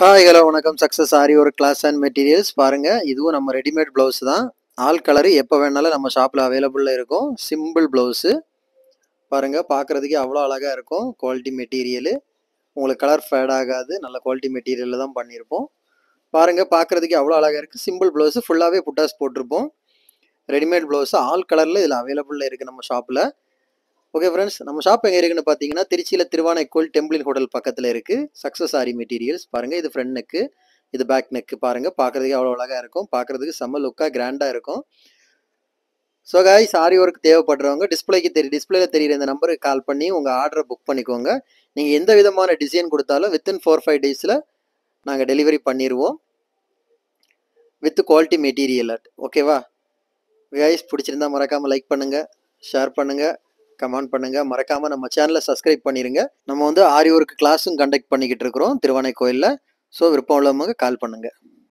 Hi hello வணக்கம் success ஆரி ஒரு class and materials பாருங்கள். இதுவும் நம்ம ரெடிமேட் ப்ளவுஸ் தான். ஆல் கலரு எப்போ வேணாலும் நம்ம ஷாப்பில் அவைலபிளில் இருக்கும். சிம்பிள் ப்ளவுஸு பாருங்கள், பார்க்குறதுக்கே அவ்வளோ அழகாக இருக்கும். குவாலிட்டி மெட்டீரியலு உங்களுக்கு கலர் ஃபேட் ஆகாது. நல்ல குவாலிட்டி மெட்டீரியலில் தான் பண்ணியிருப்போம். பாருங்கள், பார்க்குறதுக்கே அவ்வளோ அழகாக இருக்குது. சிம்பிள் ப்ளவுஸு ஃபுல்லாகவே புட்டாஸ் போட்டிருப்போம். ரெடிமேட் ப்ளவுஸு ஆல் கலரில் இதில் அவைலபிளில் இருக்குது நம்ம ஷாப்பில். ஓகே ஃப்ரெண்ட்ஸ், நம்ம ஷாப் எங்கே இருக்குன்னு பார்த்தீங்கன்னா திருச்சியில் திருவானைக்கோயில் டெம்பிளின் ஹோட்டல் பக்கத்தில் இருக்குது. சக்ஸஸ் ஆரி மெட்டீரியல்ஸ் பாருங்கள். இது ஃப்ரண்ட் நெக்கு, இது பேக் நெக்கு பாருங்கள். பார்க்குறதுக்கு அவ்வளோ அழகாக இருக்கும். பார்க்குறதுக்கு செம்ம லுக்காக கிராண்டாக இருக்கும். ஸோ காய்ஸ், ஆரி ஒர்க் தேவைப்படுறவங்க டிஸ்பிளேல தெரியுற இந்த நம்பருக்கு கால் பண்ணி உங்கள் ஆர்டரை புக் பண்ணிக்கோங்க. நீங்கள் எந்த விதமான டிசைன் கொடுத்தாலும் வித்தின் 4-5 டேஸில் நாங்கள் டெலிவரி பண்ணிடுவோம் வித் குவாலிட்டி மெட்டீரியல். ஓகேவா காய்ஸ்? பிடிச்சிருந்தா மறக்காமல் லைக் பண்ணுங்கள், ஷேர் பண்ணுங்கள், கமெண்ட் பண்ணுங்கள். மறக்காமல் நம்ம சேனலை சப்ஸ்கிரைப் பண்ணிடுங்க. நம்ம ஆரி ஒர்க் கிளாஸும் கண்டக்ட் பண்ணிக்கிட்டு இருக்கிறோம் திருவானைக்கோயிலில். ஸோ விருப்பம் உள்ளவங்க கால் பண்ணுங்கள்.